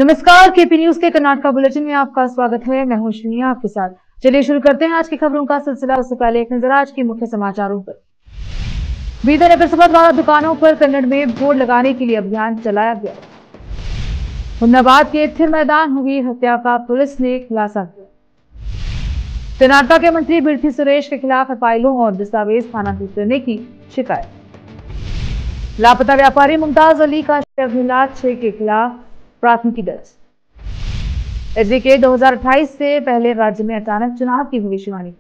नमस्कार, KP news के Karnataka bulletin में आपका स्वागत है। मैं हूं श्रीनिया आपके साथ। चलिए शुरू करते हैं आज की खबरों का सिलसिला। उससे पहले एक नजर आज के मुख्य समाचारों पर। बीदर नगर सभा द्वारा दुकानों पर कन्नड़ में बोर्ड लगाने के लिए अभियान चलाया गया। हुमनाबाद के थिर मैदान हुई हत्या का पुलिस ने खुलासा किया। कर्नाटका के मंत्री बिरथी सुरेश के खिलाफ फाइलों और दस्तावेज स्थानांतरित करने की शिकायत। लापता व्यापारी मुमताज अली का अभिलाष 6 के खिलाफ प्राथमिकी दर्ज। एसडीके 2028 से पहले राज्य में अचानक चुनाव की भविष्यवाणी।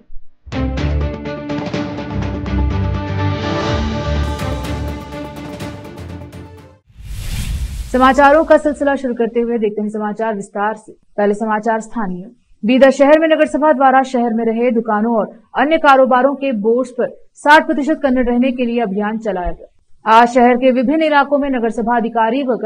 समाचारों का सिलसिला शुरू करते हुए देखते हैं समाचार विस्तार से। पहले समाचार स्थानीय। बीदर शहर में नगर सभा द्वारा शहर में रहे दुकानों और अन्य कारोबारों के बोर्ड पर 60% कन्नड़ रहने के लिए अभियान चलाया गया। आज शहर के विभिन्न इलाकों में नगर सभा अधिकारी व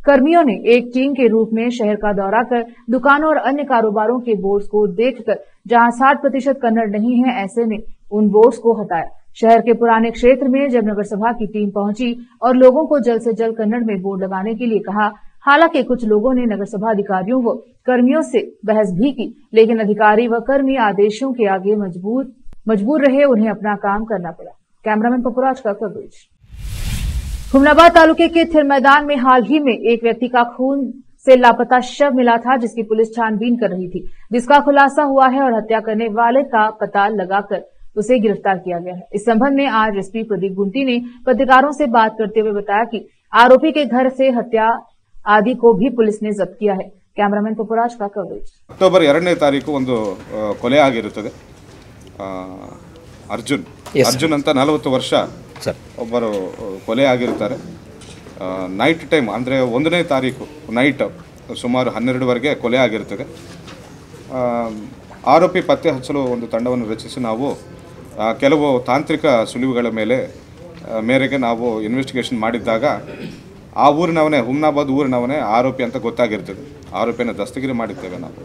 कर्मियों ने एक टीम के रूप में शहर का दौरा कर दुकानों और अन्य कारोबारों के बोर्ड्स को देखकर जहां 60% कन्नड़ नहीं है ऐसे में उन बोर्ड्स को हटाया। शहर के पुराने क्षेत्र में जब नगर सभा की टीम पहुंची और लोगों को जल्द से जल्द कन्नड़ में बोर्ड लगाने के लिए कहा, हालांकि कुछ लोगों ने नगर सभा अधिकारियों व कर्मियों से बहस भी की, लेकिन अधिकारी व कर्मी आदेशों के आगे मजबूर रहे। उन्हें अपना काम करना पड़ा। कैमरामैन पपुराज का कवरेज। हुमनाबाद तालुके के थिर मैदान में हाल ही में एक व्यक्ति का खून से लापता शव मिला था, जिसकी पुलिस छानबीन कर रही थी, जिसका खुलासा हुआ है और हत्या करने वाले का पता लगाकर उसे गिरफ्तार किया गया है। इस संबंध में आज एसपी प्रदीप गुंटी ने पत्रकारों से बात करते हुए बताया कि आरोपी के घर से हत्या आदि को भी पुलिस ने जब्त किया है। कैमरामैन पपुराज का कवरेज। अक्टोबर 2ನೇ ತಾರೀಕು ಒಂದು ಕೊಲೆ ಆಗಿರುತ್ತದೆ। ಅರ್ಜುನ್ ಅಂತ 40 ವರ್ಷ ಒಬ್ಬರು ಕೊಲೆ ಆಗಿರ್ತಾರೆ। ನೈಟ್ ಟೈಮ್ ಅಂದರೆ 1ನೇ ತಾರೀಕು ನೈಟ್ ಸುಮಾರು 12ವರೆಗೆ ಕೊಲೆ ಆಗಿರುತ್ತದೆ। ಆರೋಪಿ ಪತ್ತೆ ಹಚ್ಚಲು ಒಂದು ತಂಡವನ್ನು ರಚಿಸಿ ನಾವು ಕೆಲವು ತಾಂತ್ರಿಕ ಸುಳಿವುಗಳ ಮೇರೆಗೆ ನಾವು ಇನ್ವೆಸ್ಟಿಗೇಷನ್ ಮಾಡಿದ್ದಾಗ ಆ ಊರಿನವನೇ ಹುಮ್ನಾಬಾದ್ ಊರಿನವನೇ ಆರೋಪಿ ಅಂತ ಗೊತ್ತಾಗಿರ್ತದೆ। ಆರೋಪಿಯನ್ನು ದಸ್ತಗಿರಿ ಮಾಡಿದ್ದೇವೆ ನಾವು।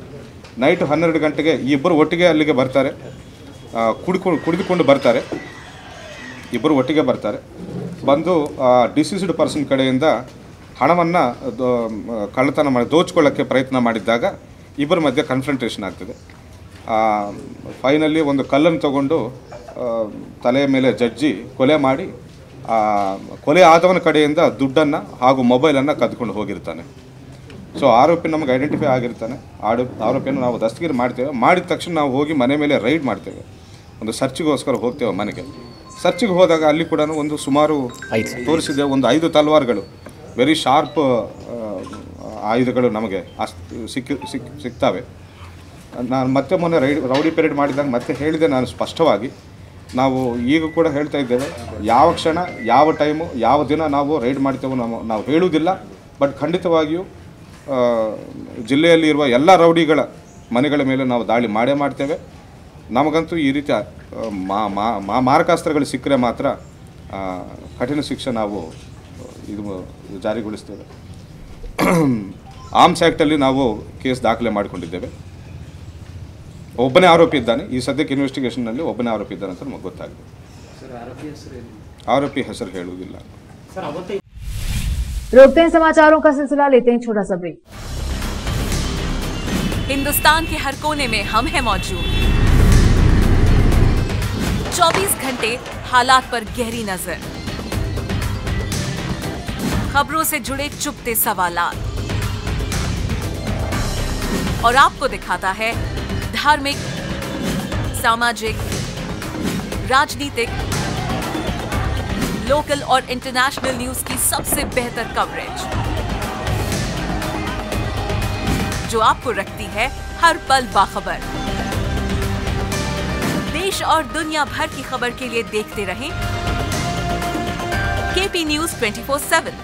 ನೈಟ್ 12 ಗಂಟೆಗೆ ಈ ಇಬ್ಬರು ಒಟ್ಟಿಗೆ ಅಲ್ಲಿಗೆ ಬರ್ತಾರೆ, ಕುಡಿದುಕೊಂಡು ಬರ್ತಾರೆ। ಇಬ್ಬರು ಒಟ್ಟಿಗೆ ಬರ್ತಾರೆ, ಬಂದು ಡಿಸೀಸ್ಡ್ ಪರ್ಸನ್ ಕಡೆಯಿಂದ ಹಣವನ್ನು ಕಳ್ಳತನ ಮಾಡಿ ದೋಚ್ಕೊಳ್ಳೋಕ್ಕೆ ಪ್ರಯತ್ನ ಮಾಡಿದ್ದಾಗ ಇಬ್ಬರ ಮಧ್ಯೆ ಕನ್ಫ್ರಂಟೇಷನ್ ಆಗ್ತದೆ। ಫೈನಲಿ ಒಂದು ಕಲ್ಲನ್ನು ತಗೊಂಡು ತಲೆಯ ಮೇಲೆ ಜಜ್ಜಿ ಕೊಲೆ ಮಾಡಿ ಕೊಲೆ ಆದವನ ಕಡೆಯಿಂದ ದುಡ್ಡನ್ನು ಹಾಗೂ ಮೊಬೈಲನ್ನು ಕದ್ಕೊಂಡು ಹೋಗಿರ್ತಾನೆ। ಸೊ ಆರೋಪಿ ನಮಗೆ ಐಡೆಂಟಿಫೈ ಆಗಿರ್ತಾನೆ। ಆರೋಪಿಯನ್ನು ನಾವು ದಸ್ತಗಿರಿ ಮಾಡ್ತೇವೆ। ಮಾಡಿದ ತಕ್ಷಣ ನಾವು ಹೋಗಿ ಮನೆ ಮೇಲೆ ರೈಡ್ ಮಾಡ್ತೇವೆ, ಒಂದು ಸರ್ಚಿಗೋಸ್ಕರ ಹೋಗ್ತೇವೆ ಮನೆಗೆ। ಸರ್ಚಿಗೆ ಹೋದಾಗ ಅಲ್ಲಿ ಕೂಡ ಒಂದು ಸುಮಾರು ತೋರಿಸಿದೆ, ಒಂದು 5 ತಲವಾರುಗಳು, ವೆರಿ ಶಾರ್ಪ್ ಆಯುಧಗಳು ನಮಗೆ ಸಿಗ್ತವೆ। ನಾನು ಮತ್ತೆ ಮೊನ್ನೆ ರೌಡಿ ಪೀರಿಯಡ್ ಮಾಡಿದಾಗ ಮತ್ತೆ ಹೇಳಿದೆ ನಾನು ಸ್ಪಷ್ಟವಾಗಿ, ನಾವು ಈಗ ಕೂಡ ಹೇಳ್ತಾ ಇದ್ದೇವೆ, ಯಾವ ಕ್ಷಣ ಯಾವ ಟೈಮು ಯಾವ ದಿನ ನಾವು ರೈಡ್ ಮಾಡ್ತೇವೆ ನಾವು ಹೇಳುವುದಿಲ್ಲ, ಬಟ್ ಖಂಡಿತವಾಗಿಯೂ ಜಿಲ್ಲೆಯಲ್ಲಿ ಇರುವ ಎಲ್ಲ ರೌಡಿಗಳ ಮನೆಗಳ ಮೇಲೆ ನಾವು ದಾಳಿ ಮಾಡೇ ಮಾಡ್ತೇವೆ। ನಮಗಂತೂ ಈ ರೀತಿ ಮಾರಕಾಸ್ತ್ರಗಳು ಸಿಕ್ಕರೆ ಮಾತ್ರ ಕಠಿಣ ಶಿಕ್ಷೆ ನಾವು ಇದು ಜಾರಿಗೊಳಿಸ್ತೇವೆ। ಆರ್ಮ್ಸ್ ಆ್ಯಕ್ಟಲ್ಲಿ ನಾವು ಕೇಸ್ ದಾಖಲೆ ಮಾಡಿಕೊಂಡಿದ್ದೇವೆ। ಒಬ್ಬನೇ ಆರೋಪಿ ಇದ್ದಾನೆ, ಈ ಸದ್ಯಕ್ಕೆ ಇನ್ವೆಸ್ಟಿಗೇಷನ್ನಲ್ಲಿ ಒಬ್ಬನೇ ಆರೋಪಿ ಇದ್ದಾನೆ ಅಂತ ನಮಗೆ ಗೊತ್ತಾಗಿದೆ। ಆರೋಪಿ ಹೆಸರು ಹೇಳುವುದಿಲ್ಲ। रोकते हैं समाचारों का सिलसिला, लेते हैं छोटा सा ब्रेक। हिंदुस्तान के हर कोने में हम हैं मौजूद। 24 घंटे हालात पर गहरी नजर, खबरों से जुड़े चुपते सवालात, और आपको दिखाता है धार्मिक, सामाजिक, राजनीतिक, लोकल और इंटरनेशनल न्यूज की सबसे बेहतर कवरेज, जो आपको रखती है हर पल बाखबर। देश और दुनिया भर की खबर के लिए देखते रहें KP news 24/7।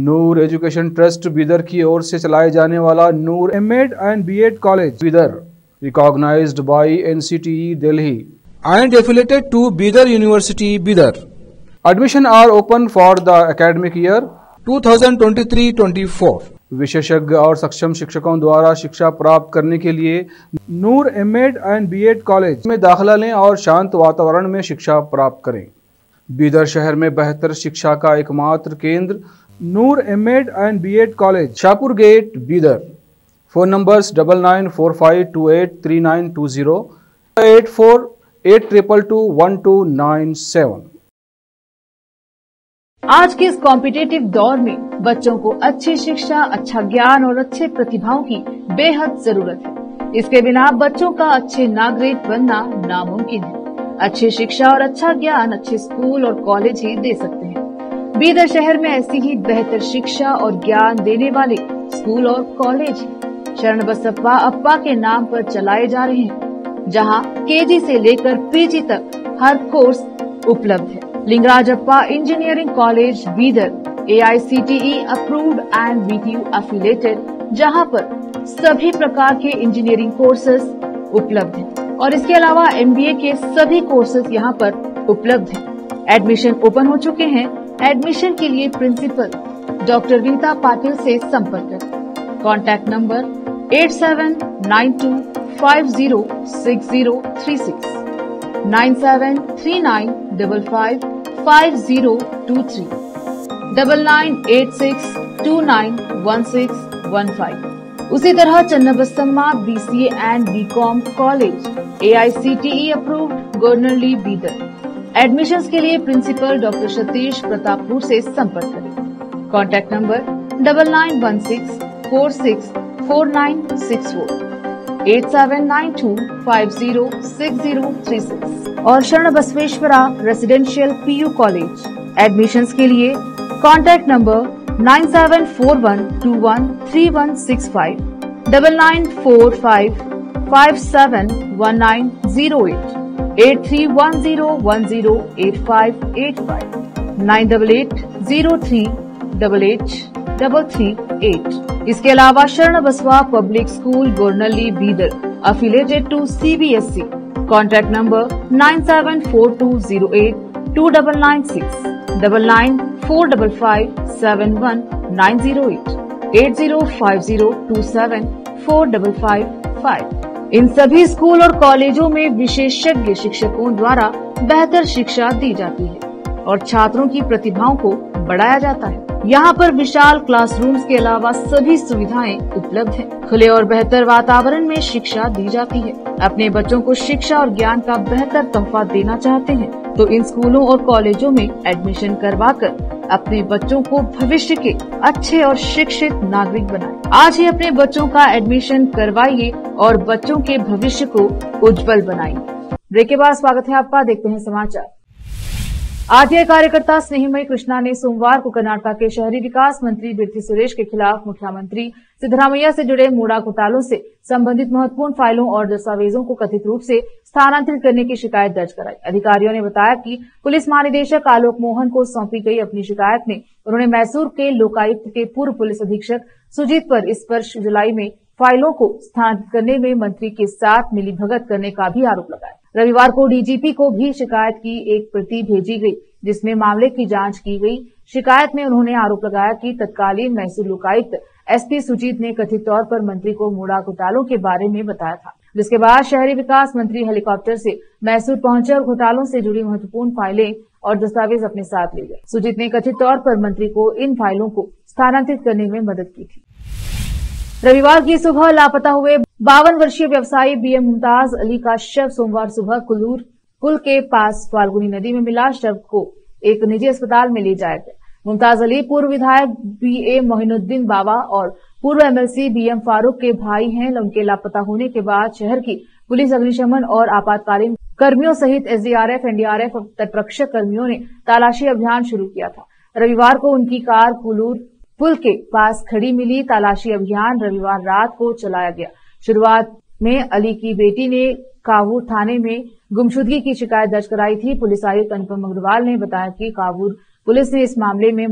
Noor education trust Bidar की ओर से चलाए जाने वाला Noor MEd and BEd college Bidar, recognised by NCTE Delhi and affiliated to Bidar University, Bidar. Admission are open for the academic year 2023-24. विशेषज्ञ और सक्षम शिक्षकों द्वारा शिक्षा प्राप्त करने के लिए नूर एमएड एंड बीएड कॉलेज में दाखिला लें और शांत वातावरण में शिक्षा प्राप्त करें। बीदर शहर में बेहतर शिक्षा का एकमात्र केंद्र Noor M.Ed and B.Ed College, Shapur Gate, Bidar. Phone numbers 9945283920, 8482221297. आज के इस कॉम्पिटिटिव दौर में बच्चों को अच्छी शिक्षा, अच्छा ज्ञान और अच्छे प्रतिभाओं की बेहद जरूरत है। इसके बिना बच्चों का अच्छे नागरिक बनना नामुमकिन है। अच्छी शिक्षा और अच्छा ज्ञान अच्छे स्कूल और कॉलेज ही दे सकते हैं। बीदर शहर में ऐसी ही बेहतर शिक्षा और ज्ञान देने वाले स्कूल और कॉलेज शरण बसप्पा अप्पा के नाम पर चलाए जा रहे हैं, जहां केजी से लेकर पीजी तक हर कोर्स उपलब्ध है। Lingaraj Appa engineering college Bidar AICTE approved and BTU affiliated, जहां पर सभी प्रकार के इंजीनियरिंग कोर्सेज उपलब्ध हैं और इसके अलावा MBA के सभी कोर्सेज यहां पर उपलब्ध हैं। एडमिशन ओपन हो चुके हैं। एडमिशन के लिए प्रिंसिपल डॉक्टर रीता पाटिल से संपर्क करें। Contact number 8792506036, 9739555023, 9986291615। उसी तरह Channabasamma BCA and BCom college AICTE approved Gornalli Bidar. Admissions के लिए प्रिंसिपल डॉक्टर सतीश प्रतापपुर से संपर्क करें। कॉन्टैक्ट नंबर 9916464964, 8792506036 और शरण Basaveshwara residential PU college. Admissions के लिए कॉन्टैक्ट नंबर 9741213165, 9945571908, 8310108585, 9880388838। इसके अलावा Sharan Basava public school Gornalli Bidar affiliated to CBSE। Contact number 9742082996, 9945571908, 8050274555। इन सभी स्कूल और कॉलेजों में विशेषज्ञ शिक्षकों द्वारा बेहतर शिक्षा दी जाती है और छात्रों की प्रतिभाओं को बढ़ाया जाता है। यहाँ पर विशाल क्लासरूम्स के अलावा सभी सुविधाएं उपलब्ध हैं। खुले और बेहतर वातावरण में शिक्षा दी जाती है। अपने बच्चों को शिक्षा और ज्ञान का बेहतर तोहफा देना चाहते हैं तो इन स्कूलों और कॉलेजों में एडमिशन करवाकर अपने बच्चों को भविष्य के अच्छे और शिक्षित नागरिक बनाएं। आज ही अपने बच्चों का एडमिशन करवाइए और बच्चों के भविष्य को उज्जवल बनाइए। ब्रेक के बाद स्वागत है आपका, देखते हैं समाचार। आरटीआई कार्यकर्ता स्नेहिमयी कृष्णा ने सोमवार को कर्नाटक के शहरी विकास मंत्री बिरथी सुरेश के खिलाफ मुख्यमंत्री सिद्धरामैया से जुड़े मूड़ा घोटालों से संबंधित महत्वपूर्ण फाइलों और दस्तावेजों को कथित रूप से स्थानांतरित करने की शिकायत दर्ज कराई। अधिकारियों ने बताया कि पुलिस महानिदेशक आलोक मोहन को सौंपी गई अपनी शिकायत में उन्होंने मैसूर के लोकायुक्त के पूर्व पुलिस अधीक्षक सुजीत पर इस वर्ष जुलाई में फाइलों को स्थानांतरित करने में मंत्री के साथ मिलीभगत करने का भी आरोप लगाया। रविवार को डीजीपी को भी शिकायत की एक प्रति भेजी गई, जिसमें मामले की जांच की गई। शिकायत में उन्होंने आरोप लगाया कि तत्कालीन मैसूर लोकायुक्त एसपी सुजीत ने कथित तौर पर मंत्री को मूड़ा घोटालों के बारे में बताया था, जिसके बाद शहरी विकास मंत्री हेलीकॉप्टर से मैसूर पहुंचे और घोटालों से जुड़ी महत्वपूर्ण फाइलें और दस्तावेज अपने साथ ले गए। सुजीत ने कथित तौर पर मंत्री को इन फाइलों को स्थानांतरित करने में मदद की थी। रविवार की सुबह लापता हुए 52 वर्षीय व्यवसायी BM मुमताज अली का शव सोमवार सुबह कुल्लूर पुल के पास फाल्गुनी नदी में मिला। शव को एक निजी अस्पताल में ले जाया गया। मुमताज अली पूर्व विधायक BA मोहिनुद्दीन बाबा और पूर्व MLC BM फारूक के भाई हैं। उनके लापता होने के बाद शहर की पुलिस, अग्निशमन और आपातकालीन कर्मियों सहित SDRF, NDRF और तटरक्षक कर्मियों ने तलाशी अभियान शुरू किया था। रविवार को उनकी कार कुल्लूर पुल के पास खड़ी मिली। तलाशी अभियान रविवार रात को चलाया गया। शुरुआत में अली की बेटी ने कावूर थाने में गुमशुदगी की शिकायत दर्ज कराई थी। पुलिस आयुक्त अनुपम अग्रवाल ने बताया कि कावूर पुलिस ने इस मामले में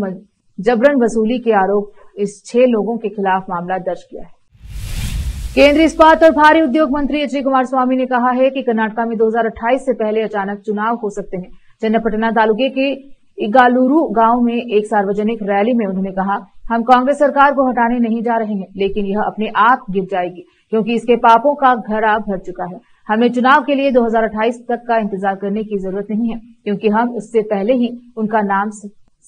जबरन वसूली के आरोप इस 6 लोगों के खिलाफ मामला दर्ज किया है। केंद्रीय इस्पात और भारी उद्योग मंत्री HD कुमारस्वामी ने कहा है कि कर्नाटक में 2028 से पहले अचानक चुनाव हो सकते हैं। चन्नापटना तालुके के इगालूरू गांव में एक सार्वजनिक रैली में उन्होंने कहा, हम कांग्रेस सरकार को हटाने नहीं जा रहे हैं, लेकिन यह अपने आप गिर जाएगी क्योंकि इसके पापों का घड़ा भर चुका है। हमें चुनाव के लिए 2028 तक का इंतजार करने की जरूरत नहीं है क्योंकि हम उससे पहले ही उनका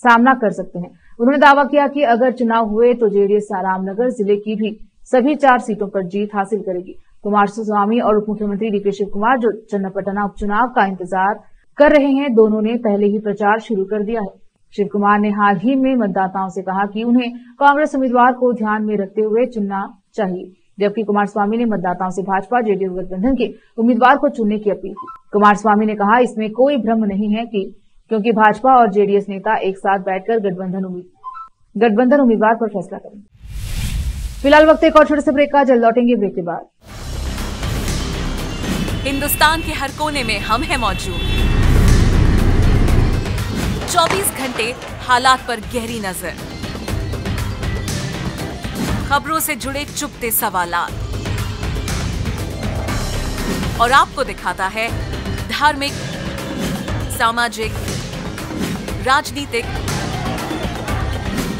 सामना कर सकते हैं। उन्होंने दावा किया कि अगर चुनाव हुए तो जेडीएस रामनगर जिले की भी सभी 4 सीटों पर जीत हासिल करेगी। कुमारस्वामी और उप मुख्यमंत्री डीके शिव कुमार जो चन्नापटना उपचुनाव का इंतजार कर रहे हैं, दोनों ने पहले ही प्रचार शुरू कर दिया है। शिव कुमार ने हाल ही में मतदाताओं से कहा कि उन्हें कांग्रेस उम्मीदवार को ध्यान में रखते हुए चुनना चाहिए, जबकि कुमारस्वामी ने मतदाताओं से भाजपा जेडीयू गठबंधन के उम्मीदवार को चुनने की अपील की। कुमारस्वामी ने कहा, इसमें कोई भ्रम नहीं है क्योंकि भाजपा और जेडीएस नेता एक साथ बैठकर गठबंधन उम्मीदवार पर फैसला करेंगे। फिलहाल वक्त एक और छोटे से ब्रेक का, जल्द लौटेंगे ब्रेक के बाद। हिंदुस्तान के हर कोने में हम हैं मौजूद। 24 घंटे हालात पर गहरी नजर, खबरों से जुड़े चुपते सवालात और आपको दिखाता है धार्मिक, सामाजिक, राजनीतिक,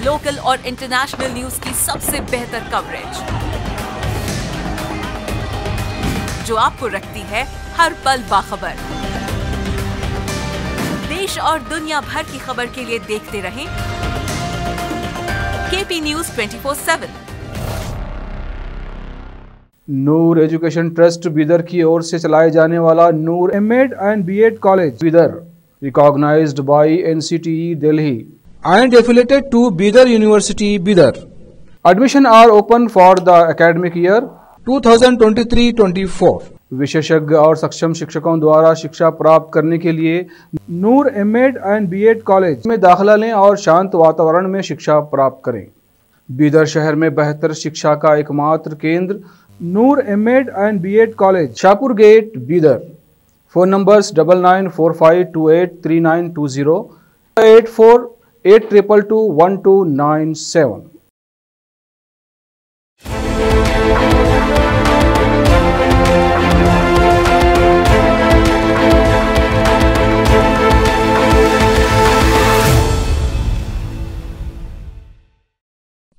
लोकल और इंटरनेशनल न्यूज की सबसे बेहतर कवरेज जो आपको रखती है हर पल बाखबर। देश और दुनिया भर की खबर के लिए देखते रहें KP news 24/7। Noor education trust Bidar की ओर से चलाए जाने वाला Noor MEd and BEd college Bidar, recognised by NCTE Delhi and affiliated to Bidar university Bidar. Admission are open for the academic year 2023-24। विशेषज्ञ और सक्षम शिक्षकों द्वारा शिक्षा प्राप्त करने के लिए नूर एमएड एंड बीएड कॉलेज में दाखिला लें और शांत वातावरण में शिक्षा प्राप्त करें। बीदर शहर में बेहतर शिक्षा का एकमात्र केंद्र Noor MEd and BEd college, Shahpur gate, Bidar. Phone numbers 9945283920, 8482221297।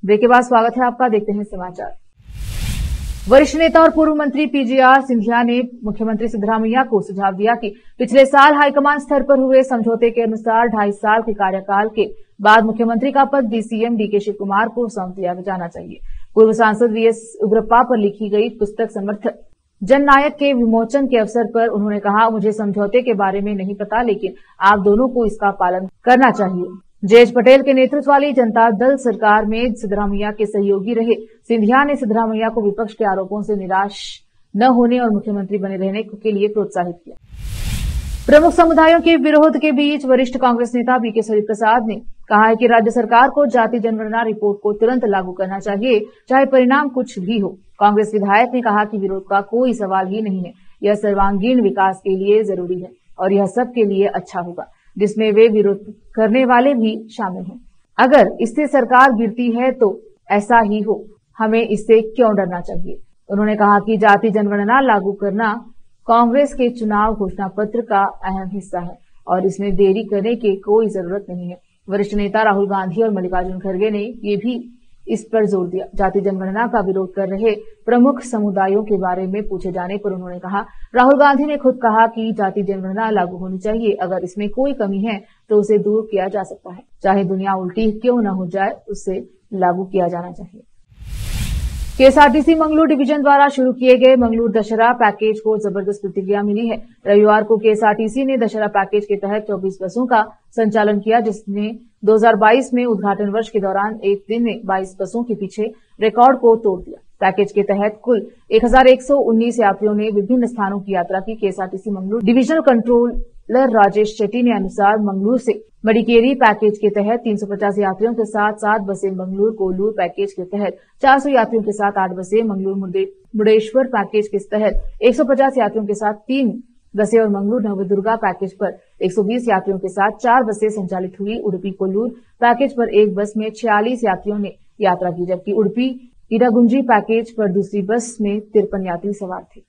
Break के बाद स्वागत है आपका, देखते हैं समाचार। वरिष्ठ नेता और पूर्व मंत्री पीजीआर सिंधिया ने मुख्यमंत्री सिद्धरामैया को सुझाव दिया कि पिछले साल हाईकमान स्तर पर हुए समझौते के अनुसार 2.5 साल के कार्यकाल के बाद मुख्यमंत्री का पद डीसीएम डीके शिव कुमार को सौंप दिया जाना चाहिए। पूर्व सांसद वीएस उग्रप्पा पर लिखी गई पुस्तक समर्थक जननायक के विमोचन के अवसर पर उन्होंने कहा, मुझे समझौते के बारे में नहीं पता, लेकिन आप दोनों को इसका पालन करना चाहिए। जेएच पटेल के नेतृत्व वाली जनता दल सरकार में सिद्धरामैया के सहयोगी रहे सिंधिया ने सिद्धरामैया को विपक्ष के आरोपों से निराश न होने और मुख्यमंत्री बने रहने के लिए प्रोत्साहित किया। प्रमुख समुदायों के विरोध के बीच वरिष्ठ कांग्रेस नेता बीके हरिप्रसाद ने कहा है कि राज्य सरकार को जाति जनगणना रिपोर्ट को तुरंत लागू करना चाहिए, चाहे परिणाम कुछ भी हो। कांग्रेस विधायक ने कहा कि विरोध का कोई सवाल ही नहीं है, यह सर्वांगीण विकास के लिए जरूरी है और यह सबके लिए अच्छा होगा, जिसमें वे विरोध करने वाले भी शामिल हैं। अगर इससे सरकार गिरती है तो ऐसा ही हो, हमें इससे क्यों डरना चाहिए। उन्होंने कहा कि जाति जनगणना लागू करना कांग्रेस के चुनाव घोषणा पत्र का अहम हिस्सा है और इसमें देरी करने की कोई जरूरत नहीं है। वरिष्ठ नेता राहुल गांधी और मल्लिकार्जुन खड़गे ने ये भी इस पर जोर दिया। जाति जनगणना का विरोध कर रहे प्रमुख समुदायों के बारे में पूछे जाने पर उन्होंने कहा, राहुल गांधी ने खुद कहा कि जाति जनगणना लागू होनी चाहिए, अगर इसमें कोई कमी है तो उसे दूर किया जा सकता है, चाहे दुनिया उल्टी क्यों न हो जाए, उसे लागू किया जाना चाहिए। केएसआरटीसी मंगलूर डिवीजन द्वारा शुरू किए गए मंगलूर दशहरा पैकेज को जबरदस्त प्रतिक्रिया मिली है। रविवार को केएसआरटीसी ने दशहरा पैकेज के तहत 24 बसों का संचालन किया, जिसने 2022 में उद्घाटन वर्ष के दौरान एक दिन में 22 बसों के पीछे रिकॉर्ड को तोड़ दिया। पैकेज के तहत कुल 1119 यात्रियों ने विभिन्न स्थानों की यात्रा की। KSRTC Mangalore divisional controller Rajesh Shetty ने अनुसार मंगलूर से मडिकेरी पैकेज के तहत 350 यात्रियों के साथ 7 बसें, मंगलूर कोल्लूर पैकेज के तहत 400 यात्रियों के साथ 8 बसें, मंगलूर मुर्डेश्वर पैकेज के तहत 150 यात्रियों के साथ 3 बसें और मंगलूर नवदुर्गा पैकेज पर 120 यात्रियों के साथ 4 बसें संचालित हुई। उडुपी कोल्लूर पैकेज पर एक बस में 46 यात्रियों ने यात्रा की, जबकि उडुपी इडागुंजी पैकेज पर दूसरी बस में 53 यात्री सवार थे।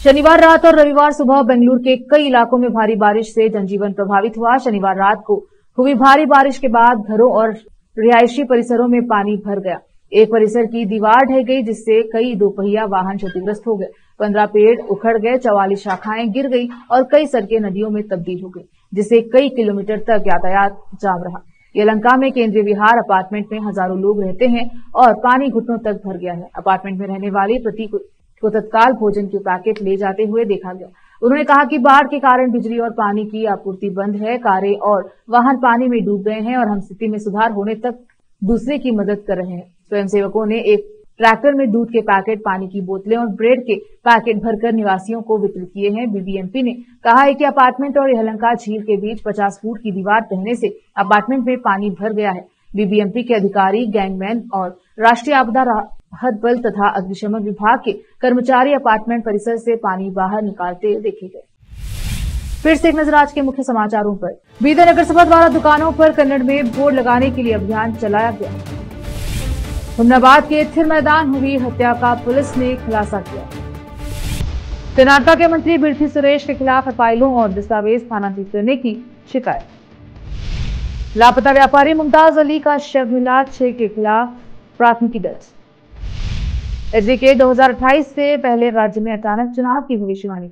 शनिवार रात और रविवार सुबह बेंगलुरु के कई इलाकों में भारी बारिश से जनजीवन प्रभावित हुआ। शनिवार रात को हुई भारी बारिश के बाद घरों और रिहायशी परिसरों में पानी भर गया। एक परिसर की दीवार ढह गई, जिससे कई दोपहिया वाहन क्षतिग्रस्त हो गए। 15 पेड़ उखड़ गए, 44 शाखाएं गिर गई और कई सड़कें नदियों में तब्दील हो गई, जिससे कई किलोमीटर तक यातायात जाम रहा। यलहंका में केंद्रीय विहार अपार्टमेंट में हजारों लोग रहते हैं और पानी घुटनों तक भर गया है। अपार्टमेंट में रहने वाली प्रति को तत्काल भोजन के पैकेट ले जाते हुए देखा गया। उन्होंने कहा कि बाढ़ के कारण बिजली और पानी की आपूर्ति बंद है, कारें और वाहन पानी में डूब गए हैं और हम स्थिति में सुधार होने तक दूसरे की मदद कर रहे हैं। स्वयंसेवकों ने एक ट्रैक्टर में दूध के पैकेट, पानी की बोतलें और ब्रेड के पैकेट भरकर निवासियों को वितरित किए हैं। बीबीएमपी ने कहा है कि अपार्टमेंट और यलहंका झील के बीच 50 फुट की दीवार रहने से अपार्टमेंट में पानी भर गया है। बीबीएमपी के अधिकारी, गैंगमैन और राष्ट्रीय आपदा राहत बल तथा अग्निशमन विभाग के कर्मचारी अपार्टमेंट परिसर से पानी बाहर निकालते देखे गए। फिर से एक नजर आज के मुख्य समाचारों पर। बीदर नगर सभा द्वारा दुकानों पर कन्नड़ में बोर्ड लगाने के लिए अभियान चलाया गया। हुमनाबाद के थिर मैदान हुई हत्या का पुलिस ने खुलासा किया। कर्नाटक के मंत्री बिरथी सुरेश के खिलाफ फाइलों और दस्तावेज स्थानांतरित करने की शिकायत। लापता व्यापारी मुमताज अली का शव मिला, 6 के खिलाफ प्राथमिकी दर्ज। एसडीके 2028 से पहले राज्य में अचानक चुनाव की भविष्यवाणी।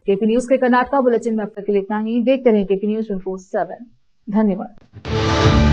केपी न्यूज के कर्नाटक बुलेटिन में अब तक के लिए इतना ही। देखते रहें केपी न्यूज 24/7। धन्यवाद।